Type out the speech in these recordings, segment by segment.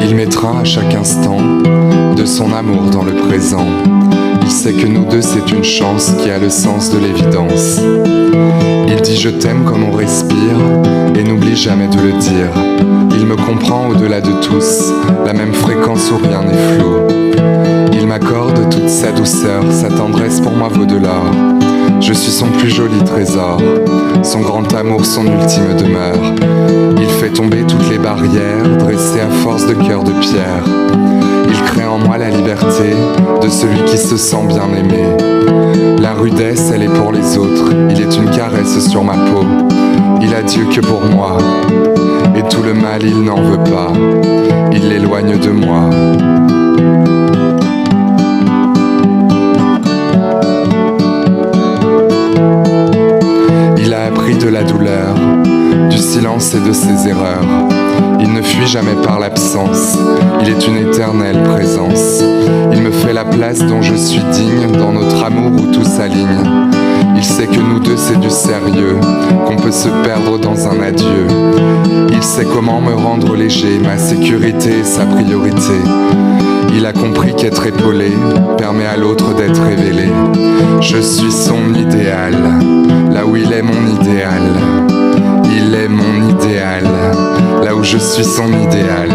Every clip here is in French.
Il mettra à chaque instant de son amour dans le présent. Il sait que nous deux c'est une chance qui a le sens de l'évidence. Il dit je t'aime comme on respire et n'oublie jamais de le dire. Il me comprend au-delà de tous, la même fréquence où rien n'est flou. Il m'accorde toute sa douceur, sa tendresse pour moi vaut de l'or. Je suis son plus joli trésor, son grand amour, son ultime demeure. Il fait tomber toutes les barrières, dressées à force de cœur de pierre. Il crée en moi la liberté de celui qui se sent bien aimé. La rudesse, elle est pour les autres, il est une caresse sur ma peau. Il a Dieu que pour moi, et tout le mal il n'en veut pas. Il l'éloigne de moi. Il a appris de la douleur, du silence et de ses erreurs. Il ne fuit jamais par l'absence, il est une éternelle présence. Il me fait la place dont je suis digne, dans notre amour où tout s'aligne. Il sait que nous deux c'est du sérieux, qu'on peut se perdre dans un adieu. Il sait comment me rendre léger, ma sécurité et sa priorité. Il a compris qu'être épaulé permet à l'autre d'être révélé. Je suis son idéal, là où il est mon idéal. Il est mon idéal, là où je suis son idéal.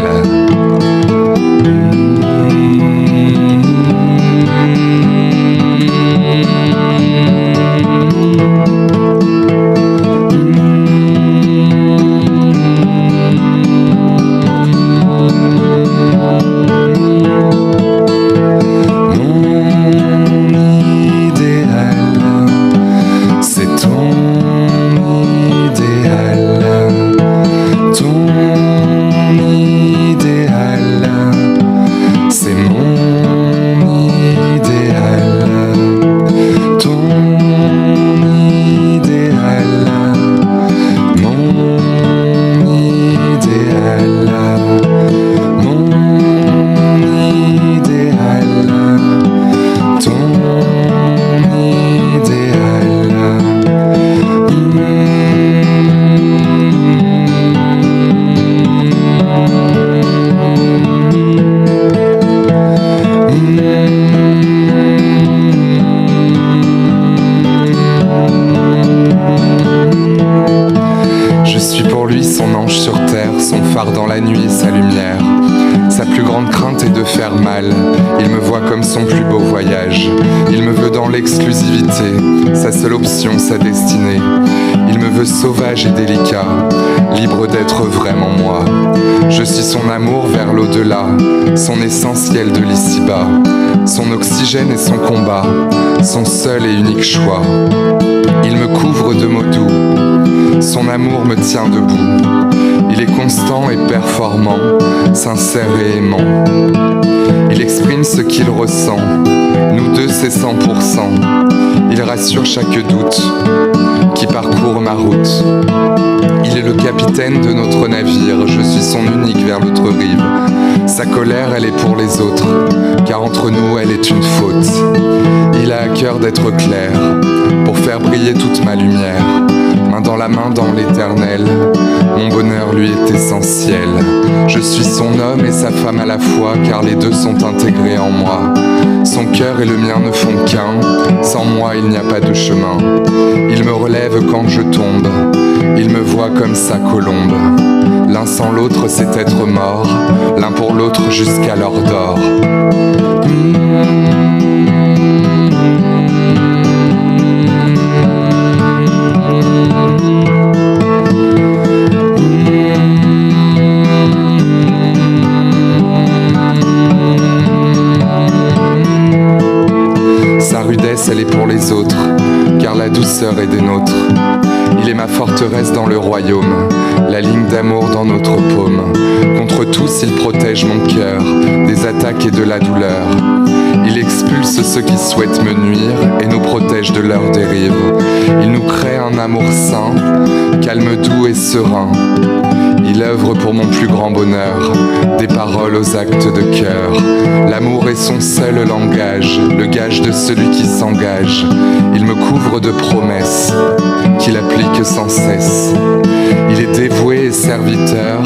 Dans la nuit, sa lumière. Sa plus grande crainte est de faire mal. Il me voit comme son plus beau voyage. Il me veut dans l'exclusivité, sa seule option, sa destinée. Il me veut sauvage et délicat, libre d'être vraiment moi. Je suis son amour vers l'au-delà, son essentiel de l'ici-bas, son oxygène et son combat, son seul et unique choix. Il me couvre de mots doux, son amour me tient debout. Il est constant et performant, sincère et aimant. Il exprime ce qu'il ressent, nous deux c'est 100%. Il rassure chaque doute qui parcourt ma route. Il est le capitaine de notre navire, je suis son unique vers l'autre rive. Sa colère elle est pour les autres, car entre nous elle est une faute. Il a à cœur d'être clair, pour faire briller toute ma lumière. Main dans la main dans l'éternel, mon bonheur lui est essentiel. Je suis son homme et sa femme à la fois, car les deux sont intégrés en moi. Son cœur et le mien ne font qu'un, sans moi il n'y a pas de chemin. Il me relève quand je tombe, il me voit comme sa colombe. L'un sans l'autre c'est être mort, l'un pour l'autre jusqu'à l'heure d'or. Sa rudesse, elle est pour les autres, car la douceur est des nôtres. Il est ma forteresse dans le royaume, la ligne d'amour dans notre paume. Contre tous, il protège mon cœur, des attaques et de la douleur. Il expulse ceux qui souhaitent me nuire et nous protège de leurs dérives. Il nous crée un amour sain, calme, doux et serein. Il œuvre pour mon plus grand bonheur, des paroles aux actes de cœur. L'amour est son seul langage, le gage de celui qui s'engage. Il me couvre de promesses, qu'il applique sans cesse. Il est dévoué et serviteur,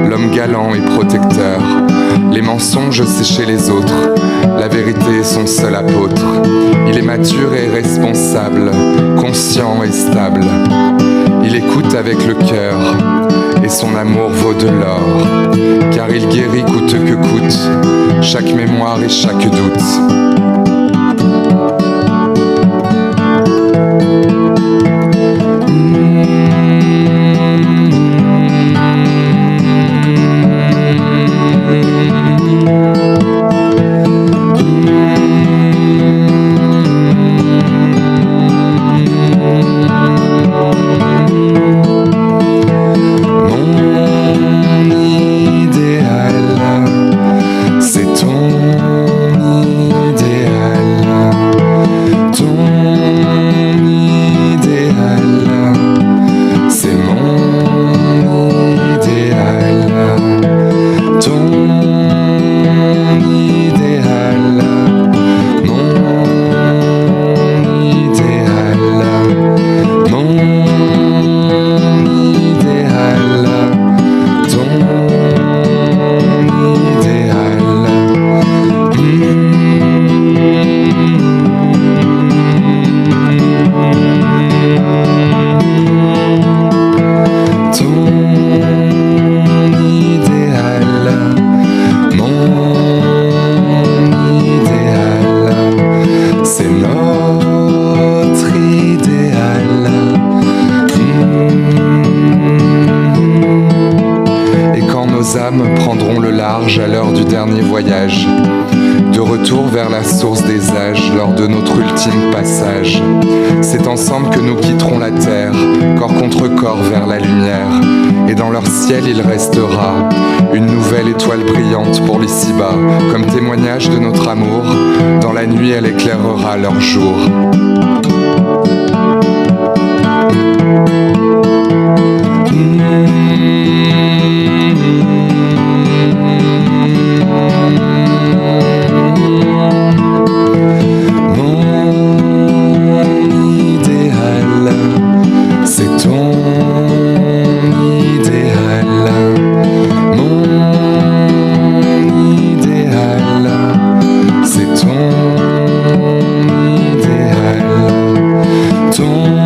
l'homme galant et protecteur. Les mensonges, c'est chez les autres, la vérité est son seul apôtre. Il est mature et responsable, conscient et stable. Il écoute avec le cœur, et son amour vaut de l'or. Car il guérit coûte que coûte, chaque mémoire et chaque doute. Prendront le large à l'heure du dernier voyage, de retour vers la source des âges lors de notre ultime passage. C'est ensemble que nous quitterons la terre, corps contre corps vers la lumière. Et dans leur ciel il restera une nouvelle étoile brillante pour l'ici-bas, comme témoignage de notre amour. Dans la nuit elle éclairera leur jour. Ton